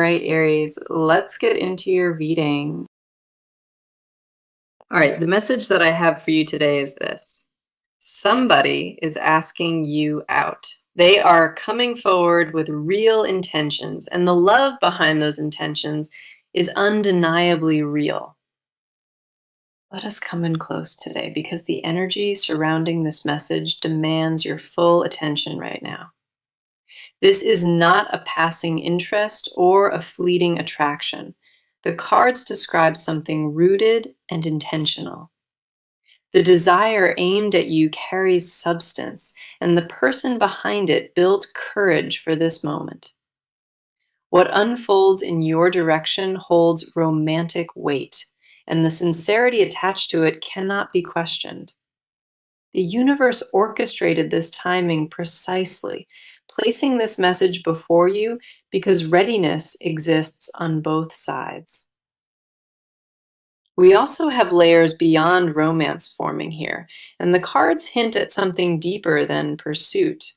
right, Aries, let's get into your reading. All right, the message that I have for you today is this. Somebody is asking you out. They are coming forward with real intentions, and the love behind those intentions is undeniably real. Let us come in close today because the energy surrounding this message demands your full attention right now. This is not a passing interest or a fleeting attraction. The cards describe something rooted and intentional. The desire aimed at you carries substance, and the person behind it built courage for this moment. What unfolds in your direction holds romantic weight, and the sincerity attached to it cannot be questioned. The universe orchestrated this timing precisely, placing this message before you because readiness exists on both sides. We also have layers beyond romance forming here, and the cards hint at something deeper than pursuit.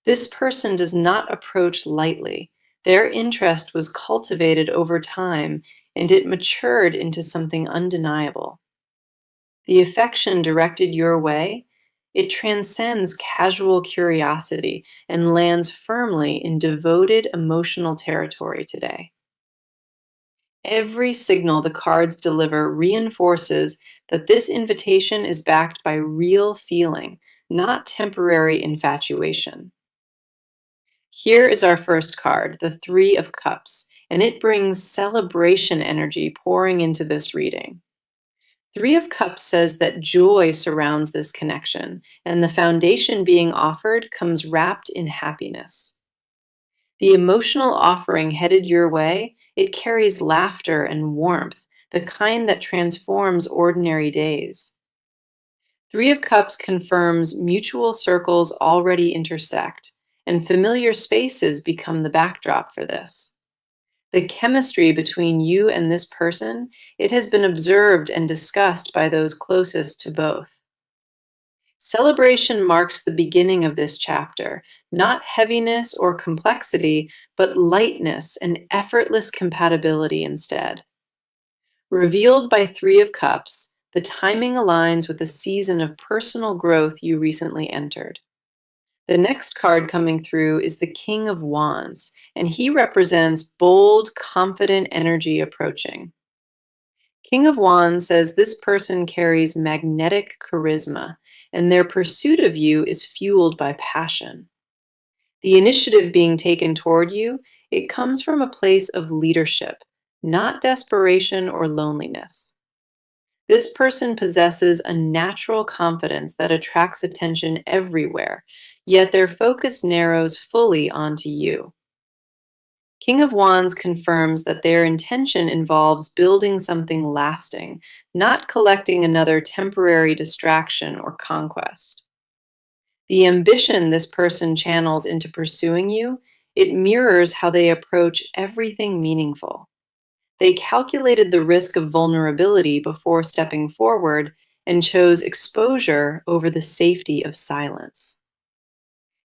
This person does not approach lightly. Their interest was cultivated over time, and it matured into something undeniable. The affection directed your way, it transcends casual curiosity and lands firmly in devoted emotional territory today. Every signal the cards deliver reinforces that this invitation is backed by real feeling, not temporary infatuation. Here is our first card, the Three of Cups, and it brings celebration energy pouring into this reading. Three of Cups says that joy surrounds this connection, and the foundation being offered comes wrapped in happiness. The emotional offering headed your way, it carries laughter and warmth, the kind that transforms ordinary days. Three of Cups confirms mutual circles already intersect, and familiar spaces become the backdrop for this. The chemistry between you and this person, it has been observed and discussed by those closest to both. Celebration marks the beginning of this chapter, not heaviness or complexity, but lightness and effortless compatibility instead. Revealed by Three of Cups, the timing aligns with the season of personal growth you recently entered. The next card coming through is the King of Wands, and he represents bold, confident energy approaching. King of Wands says this person carries magnetic charisma, and their pursuit of you is fueled by passion. The initiative being taken toward you, it comes from a place of leadership, not desperation or loneliness. This person possesses a natural confidence that attracts attention everywhere, yet their focus narrows fully onto you. King of Wands confirms that their intention involves building something lasting, not collecting another temporary distraction or conquest. The ambition this person channels into pursuing you, it mirrors how they approach everything meaningful. They calculated the risk of vulnerability before stepping forward and chose exposure over the safety of silence.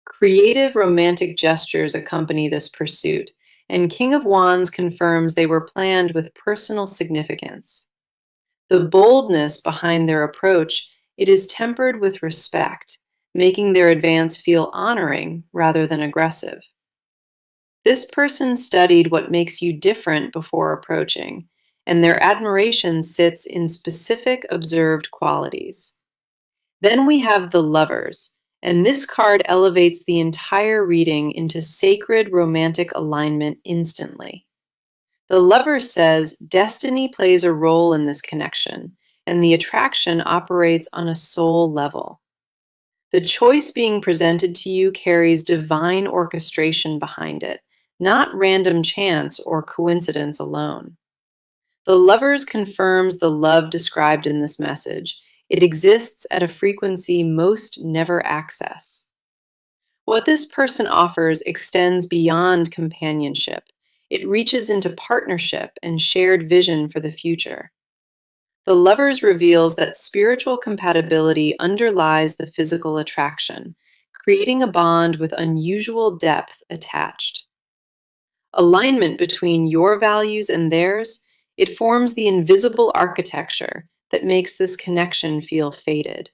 Creative romantic gestures accompany this pursuit, and King of Wands confirms they were planned with personal significance. The boldness behind their approach, it is tempered with respect, making their advance feel honoring rather than aggressive. This person studied what makes you different before approaching, and their admiration sits in specific observed qualities. Then we have the Lovers, and this card elevates the entire reading into sacred romantic alignment instantly. The Lover says destiny plays a role in this connection, and the attraction operates on a soul level. The choice being presented to you carries divine orchestration behind it, not random chance or coincidence alone. The Lovers confirms the love described in this message. It exists at a frequency most never access. What this person offers extends beyond companionship. It reaches into partnership and shared vision for the future. The Lovers reveals that spiritual compatibility underlies the physical attraction, creating a bond with unusual depth attached. alignment between your values and theirs, it forms the invisible architecture that makes this connection feel fated.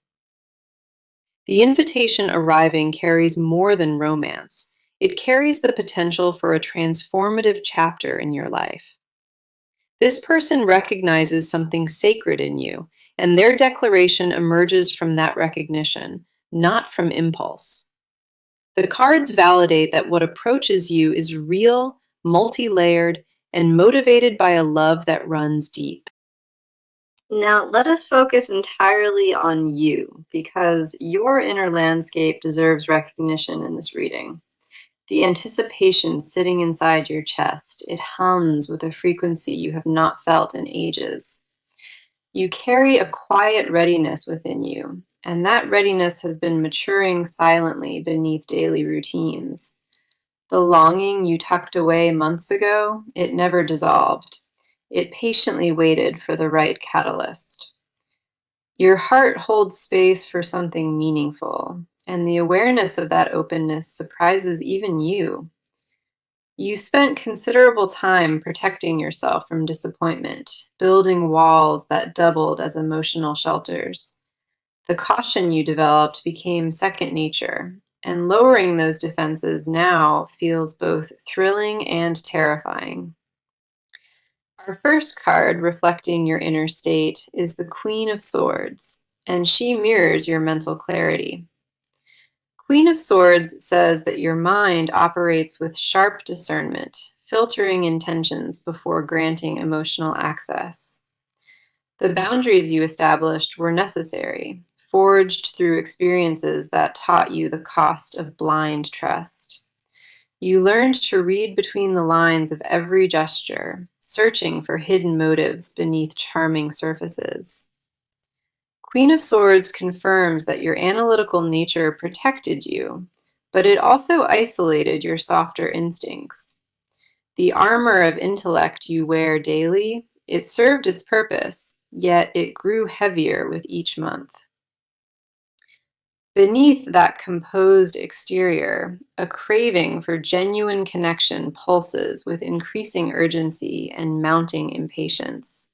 The invitation arriving carries more than romance. It carries the potential for a transformative chapter in your life. This person recognizes something sacred in you, and their declaration emerges from that recognition, not from impulse. The cards validate that what approaches you is real, multi layered, and motivated by a love that runs deep. Now, let us focus entirely on you, because your inner landscape deserves recognition in this reading. The anticipation sitting inside your chest, it hums with a frequency you have not felt in ages. You carry a quiet readiness within you, and that readiness has been maturing silently beneath daily routines. The longing you tucked away months ago, it never dissolved. It patiently waited for the right catalyst. Your heart holds space for something meaningful, and the awareness of that openness surprises even you. You spent considerable time protecting yourself from disappointment, building walls that doubled as emotional shelters. The caution you developed became second nature, and lowering those defenses now feels both thrilling and terrifying. Our first card reflecting your inner state is the Queen of Swords, and she mirrors your mental clarity. Queen of Swords says that your mind operates with sharp discernment, filtering intentions before granting emotional access. The boundaries you established were necessary, forged through experiences that taught you the cost of blind trust. You learned to read between the lines of every gesture, searching for hidden motives beneath charming surfaces. Queen of Swords confirms that your analytical nature protected you, but it also isolated your softer instincts. The armor of intellect you wear daily, it served its purpose, yet it grew heavier with each month. Beneath that composed exterior, a craving for genuine connection pulses with increasing urgency and mounting impatience.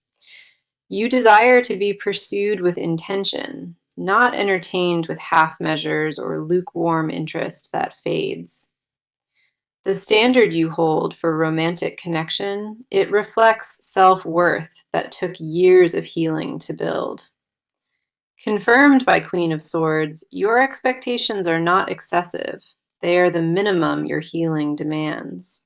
You desire to be pursued with intention, not entertained with half measures or lukewarm interest that fades. The standard you hold for romantic connection, it reflects self-worth that took years of healing to build. Confirmed by Queen of Swords, your expectations are not excessive. They are the minimum your healing demands.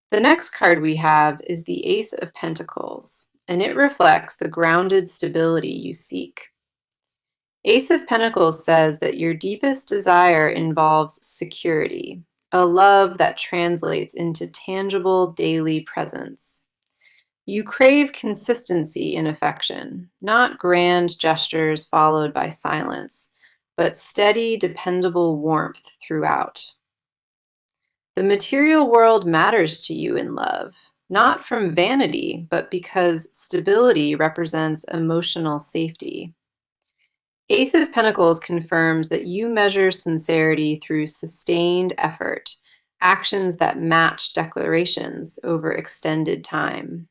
The next card we have is the Ace of Pentacles, and it reflects the grounded stability you seek. Ace of Pentacles says that your deepest desire involves security, a love that translates into tangible daily presence. You crave consistency in affection, not grand gestures followed by silence, but steady, dependable warmth throughout. The material world matters to you in love, not from vanity, but because stability represents emotional safety. Ace of Pentacles confirms that you measure sincerity through sustained effort, actions that match declarations over extended time.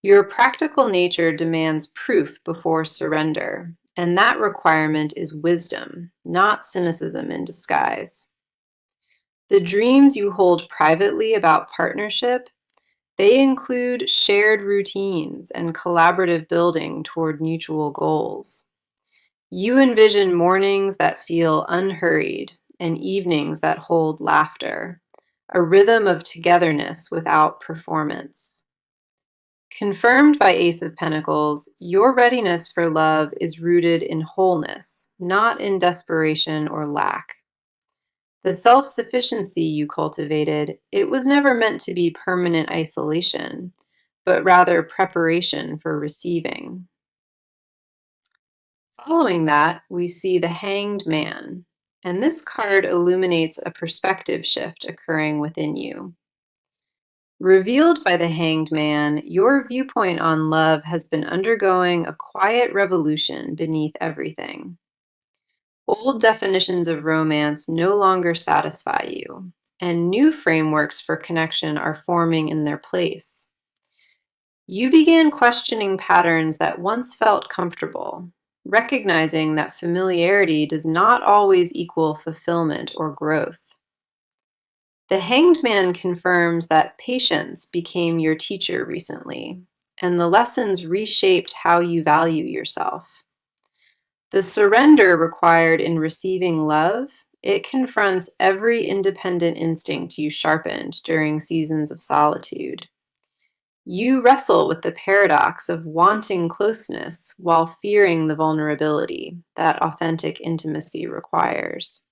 Your practical nature demands proof before surrender, and that requirement is wisdom, not cynicism in disguise. The dreams you hold privately about partnership, they include shared routines and collaborative building toward mutual goals. You envision mornings that feel unhurried and evenings that hold laughter, a rhythm of togetherness without performance. Confirmed by Ace of Pentacles, your readiness for love is rooted in wholeness, not in desperation or lack. The self-sufficiency you cultivated, it was never meant to be permanent isolation, but rather preparation for receiving. Following that, we see the Hanged Man, and this card illuminates a perspective shift occurring within you. Revealed by the Hanged Man, your viewpoint on love has been undergoing a quiet revolution beneath everything. Old definitions of romance no longer satisfy you. and new frameworks for connection are forming in their place. You began questioning patterns that once felt comfortable, recognizing that familiarity does not always equal fulfillment or growth. The Hanged Man confirms that patience became your teacher recently, and the lessons reshaped how you value yourself. The surrender required in receiving love, it confronts every independent instinct you sharpened during seasons of solitude. You wrestle with the paradox of wanting closeness while fearing the vulnerability that authentic intimacy requires.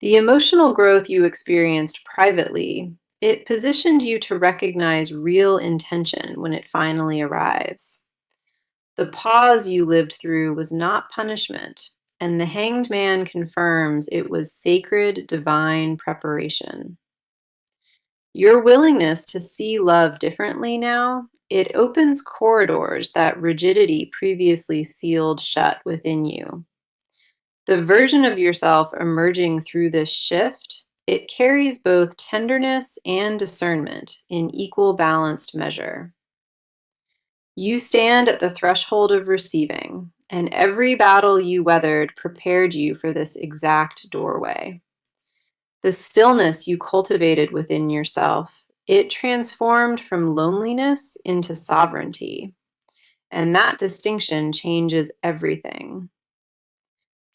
The emotional growth you experienced privately, it positioned you to recognize real intention when it finally arrives. The pause you lived through was not punishment, and the Hanged Man confirms it was sacred, divine preparation. Your willingness to see love differently now, it opens corridors that rigidity previously sealed shut within you. The version of yourself emerging through this shift, it carries both tenderness and discernment in equal balanced measure. You stand at the threshold of receiving, and every battle you weathered prepared you for this exact doorway. The stillness you cultivated within yourself, it transformed from loneliness into sovereignty, and that distinction changes everything.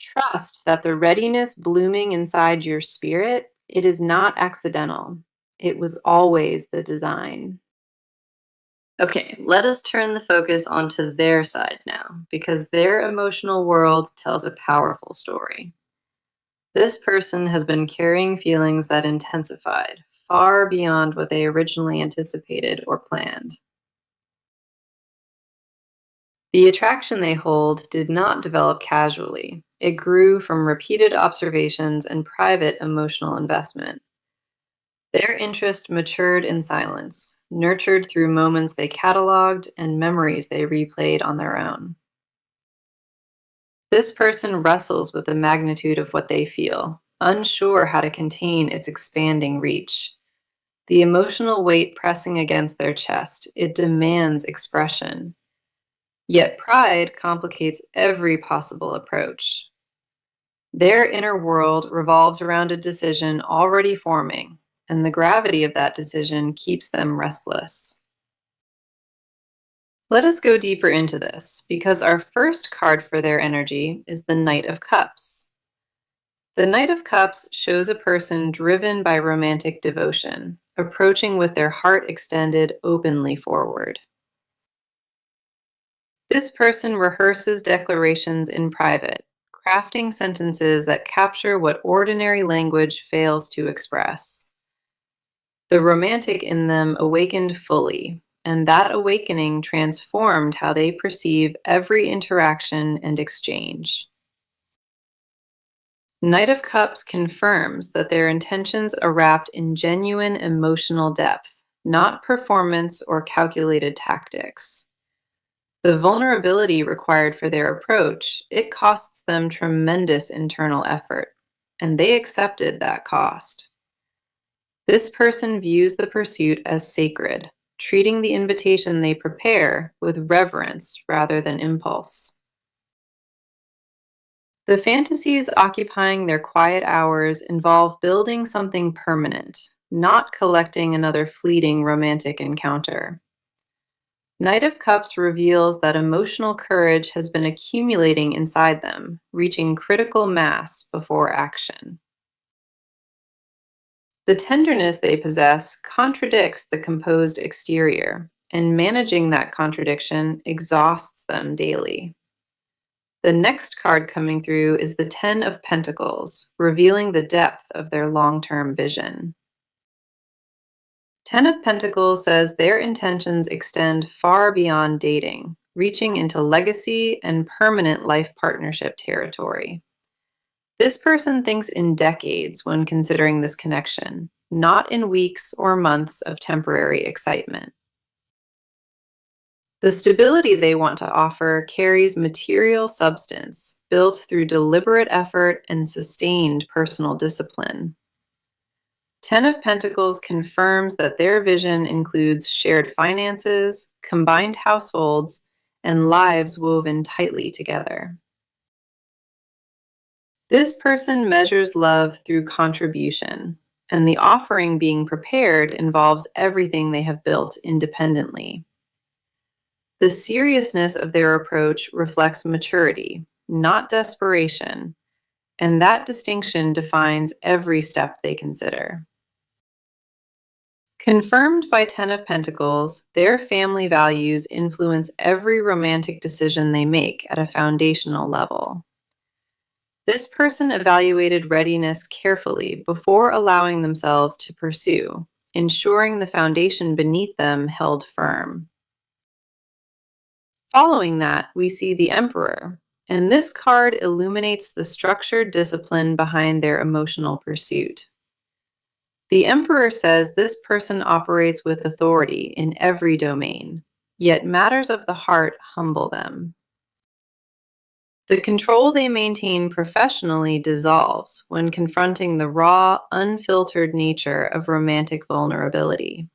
Trust that the readiness blooming inside your spirit, it is not accidental. It was always the design. Okay, let us turn the focus onto their side now, because their emotional world tells a powerful story. This person has been carrying feelings that intensified, far beyond what they originally anticipated or planned. The attraction they hold did not develop casually. It grew from repeated observations and private emotional investment. Their interest matured in silence, nurtured through moments they cataloged and memories they replayed on their own. This person wrestles with the magnitude of what they feel, unsure how to contain its expanding reach. The emotional weight pressing against their chest, it demands expression. Yet pride complicates every possible approach. Their inner world revolves around a decision already forming, and the gravity of that decision keeps them restless. Let us go deeper into this, because our first card for their energy is the Knight of Cups. The Knight of Cups shows a person driven by romantic devotion, approaching with their heart extended openly forward. This person rehearses declarations in private, crafting sentences that capture what ordinary language fails to express. The romantic in them awakened fully, and that awakening transformed how they perceive every interaction and exchange. Knight of Cups confirms that their intentions are wrapped in genuine emotional depth, not performance or calculated tactics. The vulnerability required for their approach, it costs them tremendous internal effort, and they accepted that cost. This person views the pursuit as sacred, treating the invitation they prepare with reverence rather than impulse. The fantasies occupying their quiet hours involve building something permanent, not collecting another fleeting romantic encounter. Knight of Cups reveals that emotional courage has been accumulating inside them, reaching critical mass before action. The tenderness they possess contradicts the composed exterior, and managing that contradiction exhausts them daily. The next card coming through is the Ten of Pentacles, revealing the depth of their long-term vision. Ten of Pentacles says their intentions extend far beyond dating, reaching into legacy and permanent life partnership territory. This person thinks in decades when considering this connection, not in weeks or months of temporary excitement. The stability they want to offer carries material substance built through deliberate effort and sustained personal discipline. Ten of Pentacles confirms that their vision includes shared finances, combined households, and lives woven tightly together. This person measures love through contribution, and the offering being prepared involves everything they have built independently. The seriousness of their approach reflects maturity, not desperation, and that distinction defines every step they consider. Confirmed by Ten of Pentacles, their family values influence every romantic decision they make at a foundational level. This person evaluated readiness carefully before allowing themselves to pursue, ensuring the foundation beneath them held firm. Following that, we see the Emperor, and this card illuminates the structured discipline behind their emotional pursuit. The Emperor says this person operates with authority in every domain, yet matters of the heart humble them. The control they maintain professionally dissolves when confronting the raw, unfiltered nature of romantic vulnerability.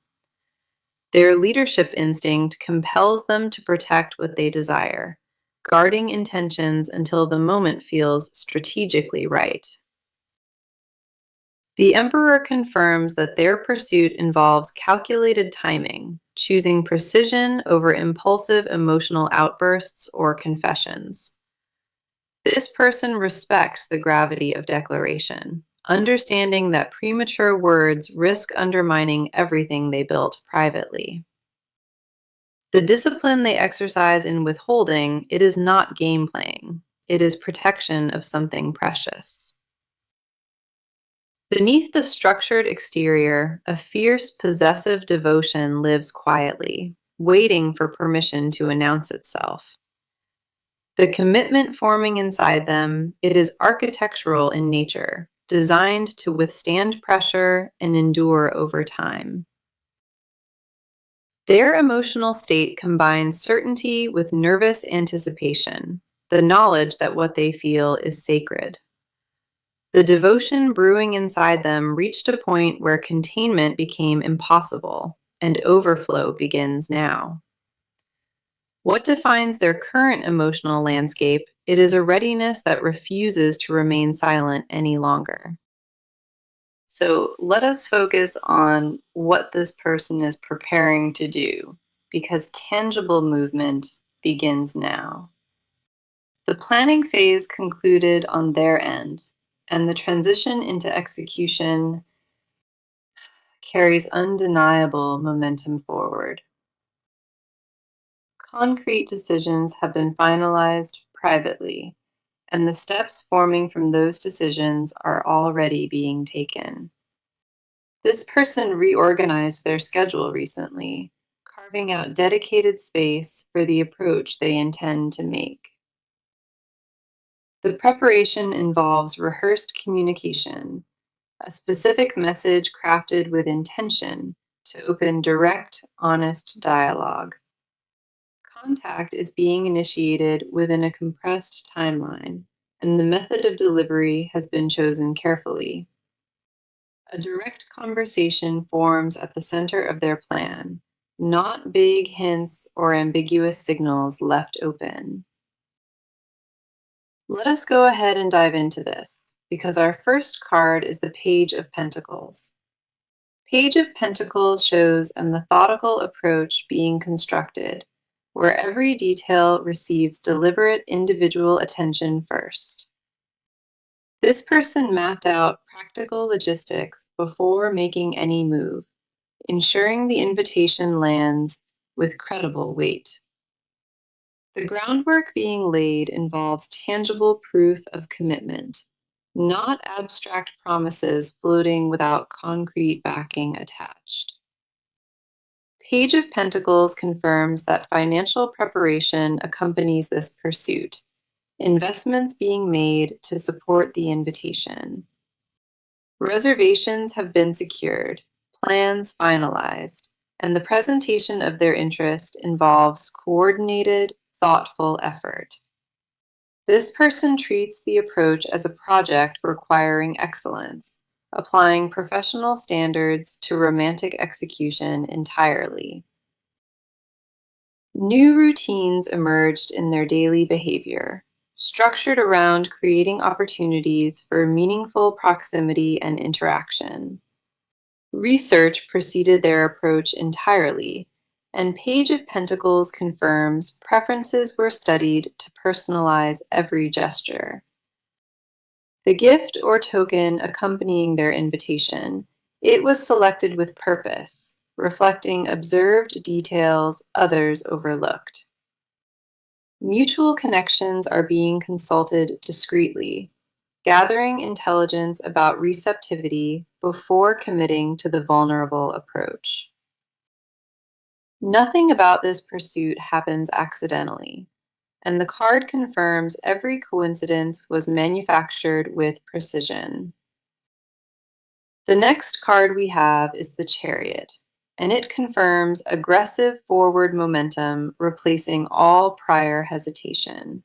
Their leadership instinct compels them to protect what they desire, guarding intentions until the moment feels strategically right. The Emperor confirms that their pursuit involves calculated timing, choosing precision over impulsive emotional outbursts or confessions. This person respects the gravity of declaration, understanding that premature words risk undermining everything they built privately. The discipline they exercise in withholding, it is not game playing. It is protection of something precious. Beneath the structured exterior, a fierce, possessive devotion lives quietly, waiting for permission to announce itself. The commitment forming inside them, it is architectural in nature, designed to withstand pressure and endure over time. Their emotional state combines certainty with nervous anticipation, the knowledge that what they feel is sacred. The devotion brewing inside them reached a point where containment became impossible, and overflow begins now. What defines their current emotional landscape? It is a readiness that refuses to remain silent any longer. So let us focus on what this person is preparing to do, because tangible movement begins now. The planning phase concluded on their end, and the transition into execution carries undeniable momentum forward. Concrete decisions have been finalized privately, and the steps forming from those decisions are already being taken. This person reorganized their schedule recently, carving out dedicated space for the approach they intend to make. The preparation involves rehearsed communication, a specific message crafted with intention to open direct, honest dialogue. Contact is being initiated within a compressed timeline, and the method of delivery has been chosen carefully. A direct conversation forms at the center of their plan, not vague hints or ambiguous signals left open. Let us go ahead and dive into this, because our first card is the Page of Pentacles. Page of Pentacles shows a methodical approach being constructed, where every detail receives deliberate individual attention first. This person mapped out practical logistics before making any move, ensuring the invitation lands with credible weight. The groundwork being laid involves tangible proof of commitment, not abstract promises floating without concrete backing attached. Page of Pentacles confirms that financial preparation accompanies this pursuit, investments being made to support the invitation. Reservations have been secured, plans finalized, and the presentation of their interest involves coordinated, thoughtful effort. This person treats the approach as a project requiring excellence, applying professional standards to romantic execution entirely. New routines emerged in their daily behavior, structured around creating opportunities for meaningful proximity and interaction. Research preceded their approach entirely, and Page of Pentacles confirms preferences were studied to personalize every gesture. The gift or token accompanying their invitation, it was selected with purpose, reflecting observed details others overlooked. Mutual connections are being consulted discreetly, gathering intelligence about receptivity before committing to the vulnerable approach. Nothing about this pursuit happens accidentally, and the card confirms every coincidence was manufactured with precision. The next card we have is the Chariot, and it confirms aggressive forward momentum replacing all prior hesitation.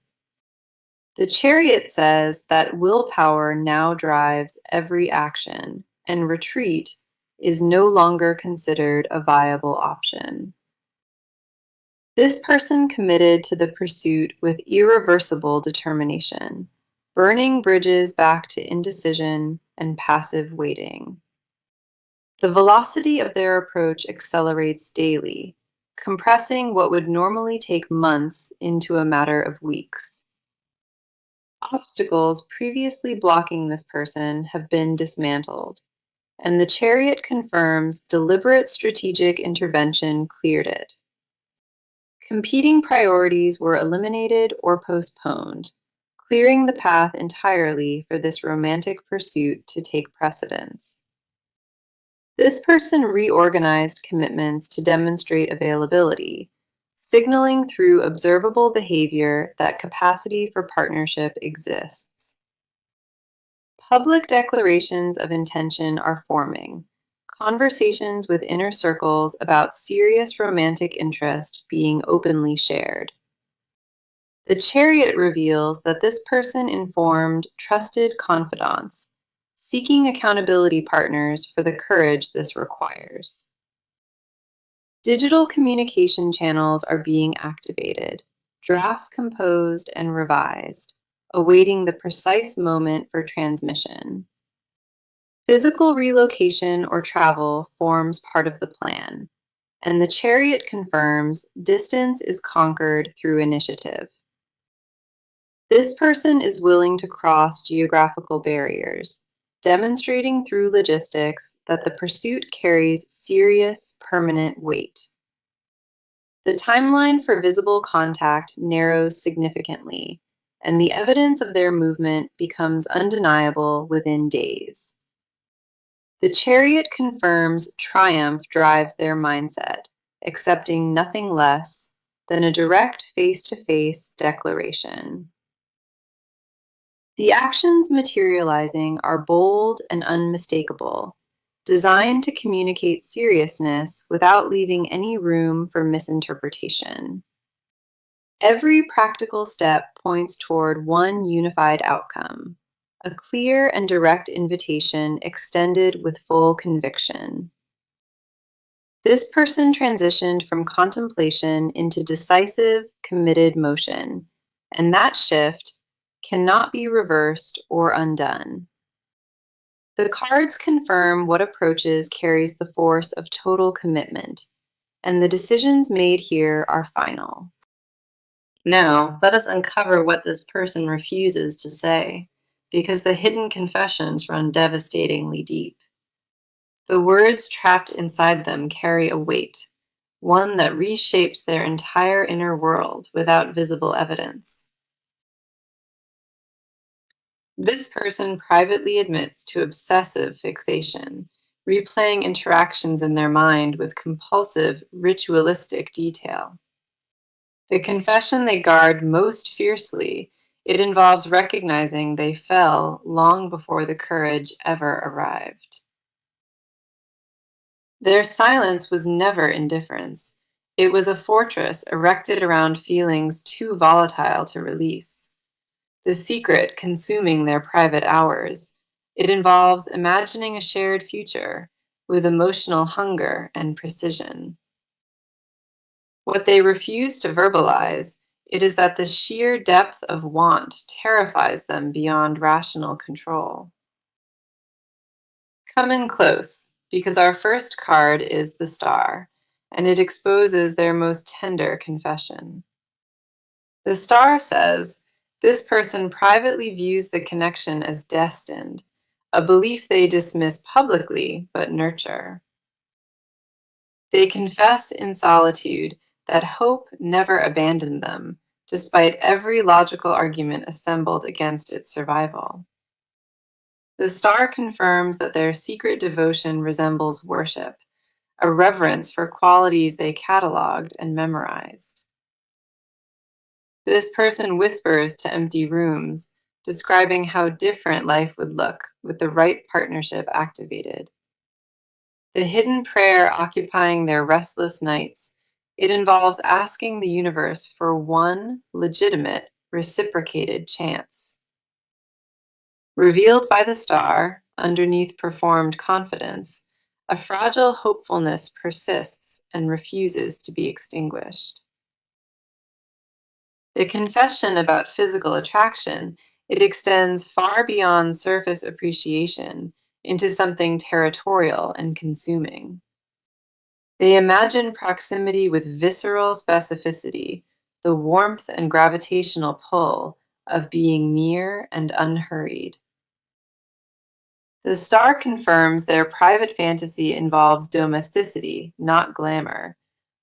The Chariot says that willpower now drives every action, and retreat is no longer considered a viable option. This person committed to the pursuit with irreversible determination, burning bridges back to indecision and passive waiting. The velocity of their approach accelerates daily, compressing what would normally take months into a matter of weeks. Obstacles previously blocking this person have been dismantled, and the Chariot confirms deliberate strategic intervention cleared it. Competing priorities were eliminated or postponed, clearing the path entirely for this romantic pursuit to take precedence. This person reorganized commitments to demonstrate availability, signaling through observable behavior that capacity for partnership exists. Public declarations of intention are forming, conversations with inner circles about serious romantic interest being openly shared. The Chariot reveals that this person informed trusted confidants, seeking accountability partners for the courage this requires. Digital communication channels are being activated, drafts composed and revised, awaiting the precise moment for transmission. Physical relocation or travel forms part of the plan, and the Chariot confirms distance is conquered through initiative. This person is willing to cross geographical barriers, demonstrating through logistics that the pursuit carries serious, permanent weight. The timeline for visible contact narrows significantly, and the evidence of their movement becomes undeniable within days. The Chariot confirms triumph drives their mindset, accepting nothing less than a direct face-to-face declaration. The actions materializing are bold and unmistakable, designed to communicate seriousness without leaving any room for misinterpretation. Every practical step points toward one unified outcome, a clear and direct invitation extended with full conviction. This person transitioned from contemplation into decisive, committed motion, and that shift cannot be reversed or undone. The cards confirm what approaches carries the force of total commitment, and the decisions made here are final. Now, let us uncover what this person refuses to say, because the hidden confessions run devastatingly deep. The words trapped inside them carry a weight, one that reshapes their entire inner world without visible evidence. This person privately admits to obsessive fixation, replaying interactions in their mind with compulsive, ritualistic detail. The confession they guard most fiercely, it involves recognizing they fell long before the courage ever arrived. Their silence was never indifference. It was a fortress erected around feelings too volatile to release. The secret consuming their private hours, It involves imagining a shared future with emotional hunger and precision. What they refuse to verbalize, it is that the sheer depth of want terrifies them beyond rational control. Come in close, because our first card is the star, and it exposes their most tender confession. The star says, this person privately views the connection as destined, a belief they dismiss publicly but nurture. They confess in solitude that hope never abandoned them, despite every logical argument assembled against its survival. The star confirms that their secret devotion resembles worship, a reverence for qualities they cataloged and memorized. This person whispers to empty rooms, describing how different life would look with the right partnership activated. The hidden prayer occupying their restless nights, it involves asking the universe for one legitimate, reciprocated chance. Revealed by the star, underneath performed confidence, a fragile hopefulness persists and refuses to be extinguished. The confession about physical attraction, it extends far beyond surface appreciation into something territorial and consuming. They imagine proximity with visceral specificity, the warmth and gravitational pull of being near and unhurried. The star confirms their private fantasy involves domesticity, not glamour,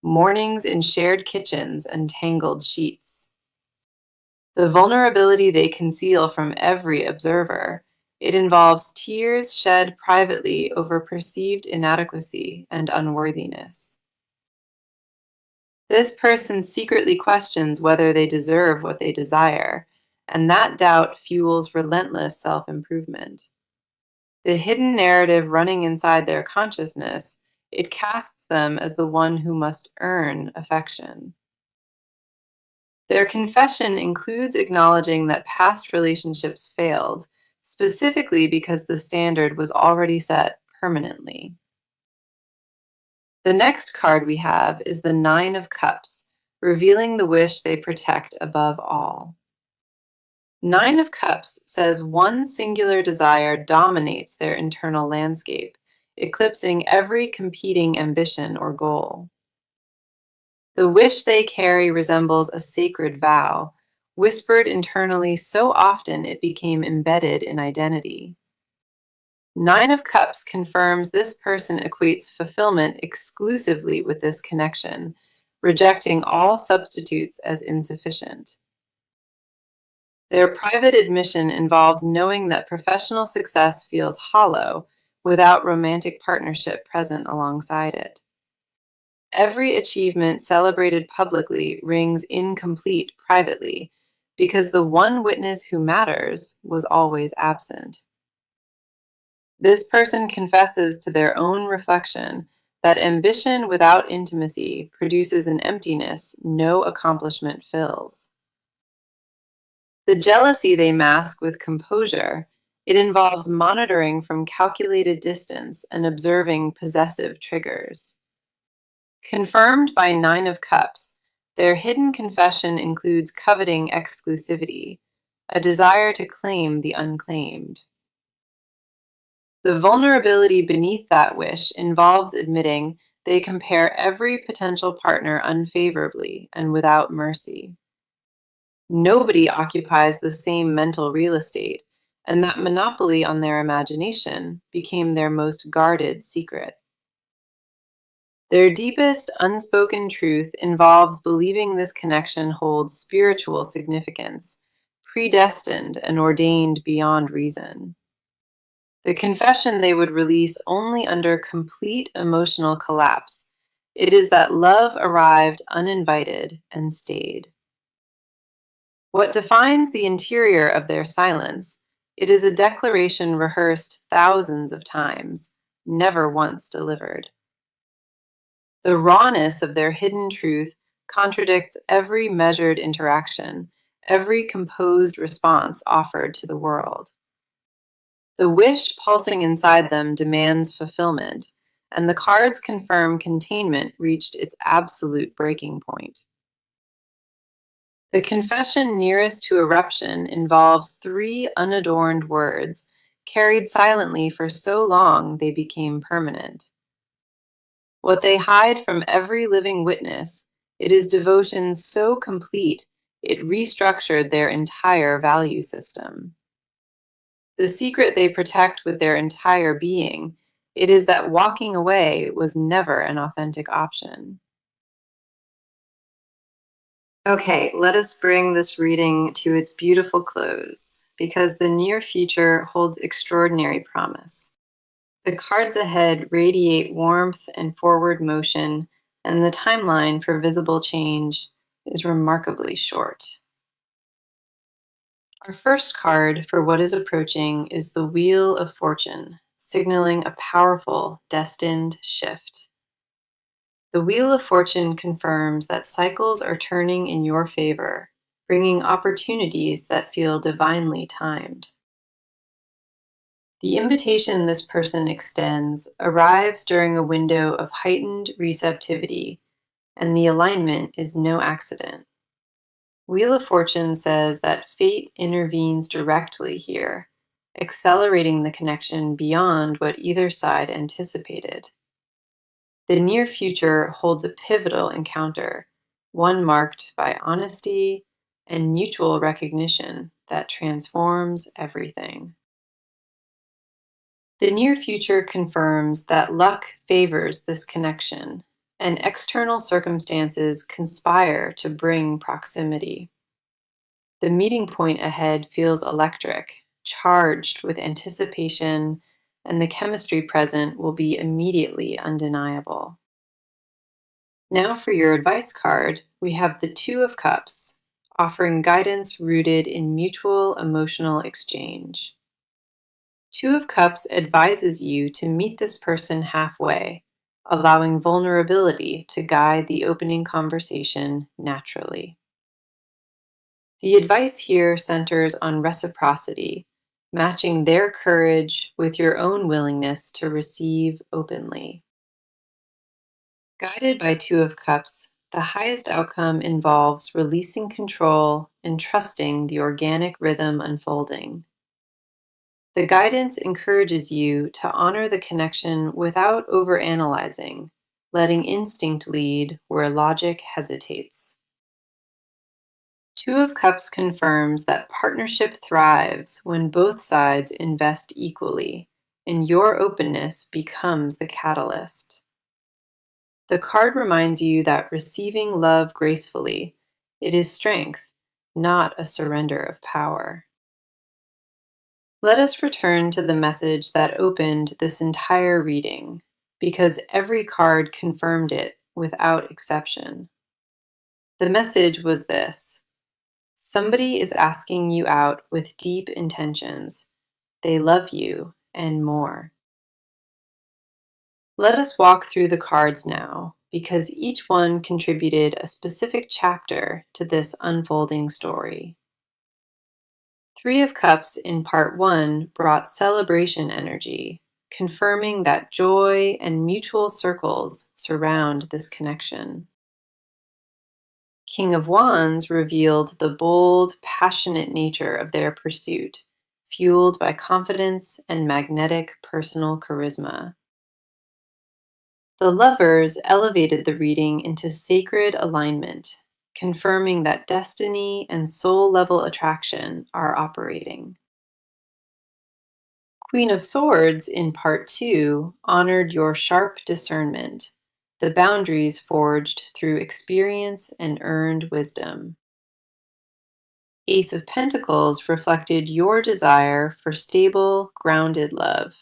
mornings in shared kitchens and tangled sheets. The vulnerability they conceal from every observer, it involves tears shed privately over perceived inadequacy and unworthiness. This person secretly questions whether they deserve what they desire, and that doubt fuels relentless self-improvement. The hidden narrative running inside their consciousness, it casts them as the one who must earn affection. Their confession includes acknowledging that past relationships failed, specifically because the standard was already set permanently. The next card we have is the Nine of Cups, revealing the wish they protect above all. Nine of Cups says one singular desire dominates their internal landscape, eclipsing every competing ambition or goal. The wish they carry resembles a sacred vow, whispered internally so often it became embedded in identity. Nine of Cups confirms this person equates fulfillment exclusively with this connection, rejecting all substitutes as insufficient. Their private admission involves knowing that professional success feels hollow without romantic partnership present alongside it. Every achievement celebrated publicly rings incomplete privately because the one witness who matters was always absent. This person confesses to their own reflection that ambition without intimacy produces an emptiness no accomplishment fills. The jealousy they mask with composure, it involves monitoring from calculated distance and observing possessive triggers. Confirmed by Nine of Cups, their hidden confession includes coveting exclusivity, a desire to claim the unclaimed. The vulnerability beneath that wish involves admitting they compare every potential partner unfavorably and without mercy. Nobody occupies the same mental real estate, and that monopoly on their imagination became their most guarded secret. Their deepest unspoken truth involves believing this connection holds spiritual significance, predestined and ordained beyond reason. The confession they would release only under complete emotional collapse. It is that love arrived uninvited and stayed. What defines the interior of their silence, it is a declaration rehearsed thousands of times, never once delivered. The rawness of their hidden truth contradicts every measured interaction, every composed response offered to the world. The wish pulsing inside them demands fulfillment, and the cards confirm containment reached its absolute breaking point. The confession nearest to eruption involves three unadorned words, carried silently for so long they became permanent. What they hide from every living witness, it is devotion so complete it restructured their entire value system. The secret they protect with their entire being, it is that walking away was never an authentic option. Okay, let us bring this reading to its beautiful close, because the near future holds extraordinary promise. The cards ahead radiate warmth and forward motion, and the timeline for visible change is remarkably short. Our first card for what is approaching is the Wheel of Fortune, signaling a powerful, destined shift. The Wheel of Fortune confirms that cycles are turning in your favor, bringing opportunities that feel divinely timed. The invitation this person extends arrives during a window of heightened receptivity, and the alignment is no accident. Wheel of Fortune says that fate intervenes directly here, accelerating the connection beyond what either side anticipated. The near future holds a pivotal encounter, one marked by honesty and mutual recognition that transforms everything. The near future confirms that luck favors this connection, and external circumstances conspire to bring proximity. The meeting point ahead feels electric, charged with anticipation, and the chemistry present will be immediately undeniable. Now for your advice card, we have the Two of Cups, offering guidance rooted in mutual emotional exchange. Two of Cups advises you to meet this person halfway, allowing vulnerability to guide the opening conversation naturally. The advice here centers on reciprocity, matching their courage with your own willingness to receive openly. Guided by Two of Cups, the highest outcome involves releasing control and trusting the organic rhythm unfolding. The guidance encourages you to honor the connection without overanalyzing, letting instinct lead where logic hesitates. Two of Cups confirms that partnership thrives when both sides invest equally, and your openness becomes the catalyst. The card reminds you that receiving love gracefully, it is strength, not a surrender of power. Let us return to the message that opened this entire reading, because every card confirmed it without exception. The message was this: somebody is asking you out with deep intentions. They love you and more. Let us walk through the cards now, because each one contributed a specific chapter to this unfolding story. Three of Cups in part one brought celebration energy, confirming that joy and mutual circles surround this connection. King of Wands revealed the bold, passionate nature of their pursuit, fueled by confidence and magnetic personal charisma. The Lovers elevated the reading into sacred alignment, confirming that destiny and soul-level attraction are operating. Queen of Swords in part two honored your sharp discernment, the boundaries forged through experience and earned wisdom. Ace of Pentacles reflected your desire for stable, grounded love,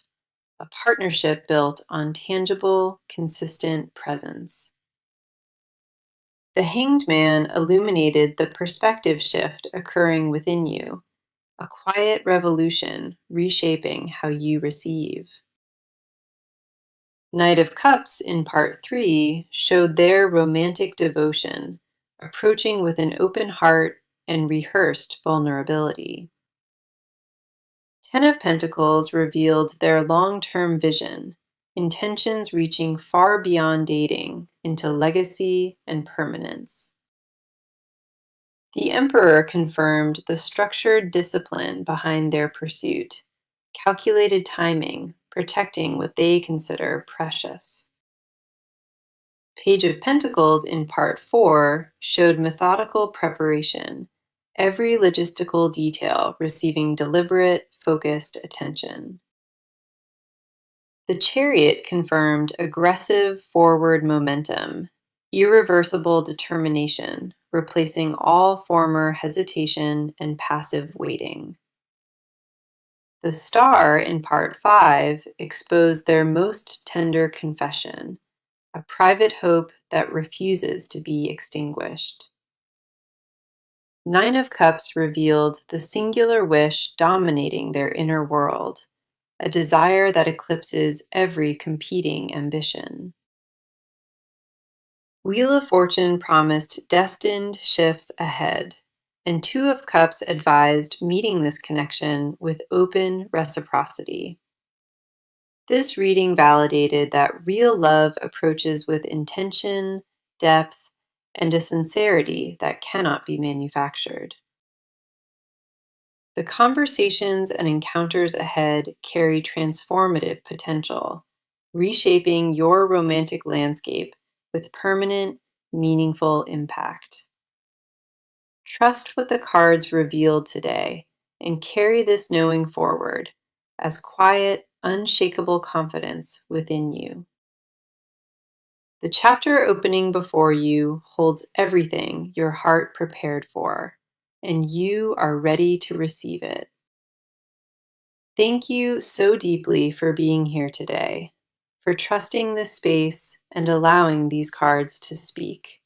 a partnership built on tangible, consistent presence. The Hanged Man illuminated the perspective shift occurring within you, a quiet revolution reshaping how you receive. Knight of Cups in part three showed their romantic devotion, approaching with an open heart and rehearsed vulnerability. Ten of Pentacles revealed their long-term vision, intentions reaching far beyond dating into legacy and permanence. The Emperor confirmed the structured discipline behind their pursuit, calculated timing, protecting what they consider precious. Page of Pentacles in Part 4 showed methodical preparation, every logistical detail receiving deliberate, focused attention. The Chariot confirmed aggressive forward momentum, irreversible determination, replacing all former hesitation and passive waiting. The Star in Part 5 exposed their most tender confession, a private hope that refuses to be extinguished. Nine of Cups revealed the singular wish dominating their inner world, a desire that eclipses every competing ambition. Wheel of Fortune promised destined shifts ahead, and Two of Cups advised meeting this connection with open reciprocity. This reading validated that real love approaches with intention, depth, and a sincerity that cannot be manufactured. The conversations and encounters ahead carry transformative potential, reshaping your romantic landscape with permanent, meaningful impact. Trust what the cards revealed today and carry this knowing forward as quiet, unshakable confidence within you. The chapter opening before you holds everything your heart prepared for, and you are ready to receive it. Thank you so deeply for being here today, for trusting this space and allowing these cards to speak.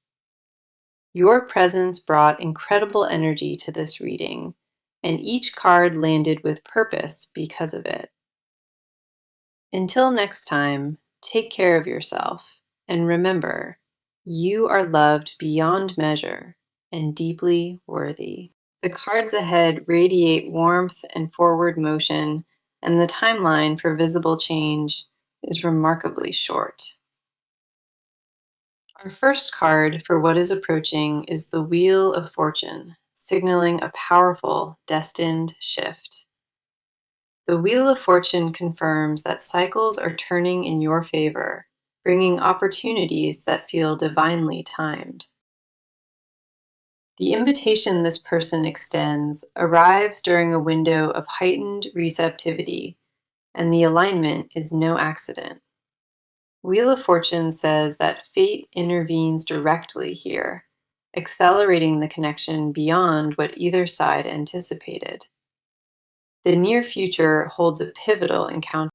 Your presence brought incredible energy to this reading, and each card landed with purpose because of it. Until next time, take care of yourself, and remember, you are loved beyond measure and deeply worthy. The cards ahead radiate warmth and forward motion, and the timeline for visible change is remarkably short. Our first card for what is approaching is the Wheel of Fortune, signaling a powerful, destined shift. The Wheel of Fortune confirms that cycles are turning in your favor, bringing opportunities that feel divinely timed. The invitation this person extends arrives during a window of heightened receptivity, and the alignment is no accident. Wheel of Fortune says that fate intervenes directly here, accelerating the connection beyond what either side anticipated. The near future holds a pivotal encounter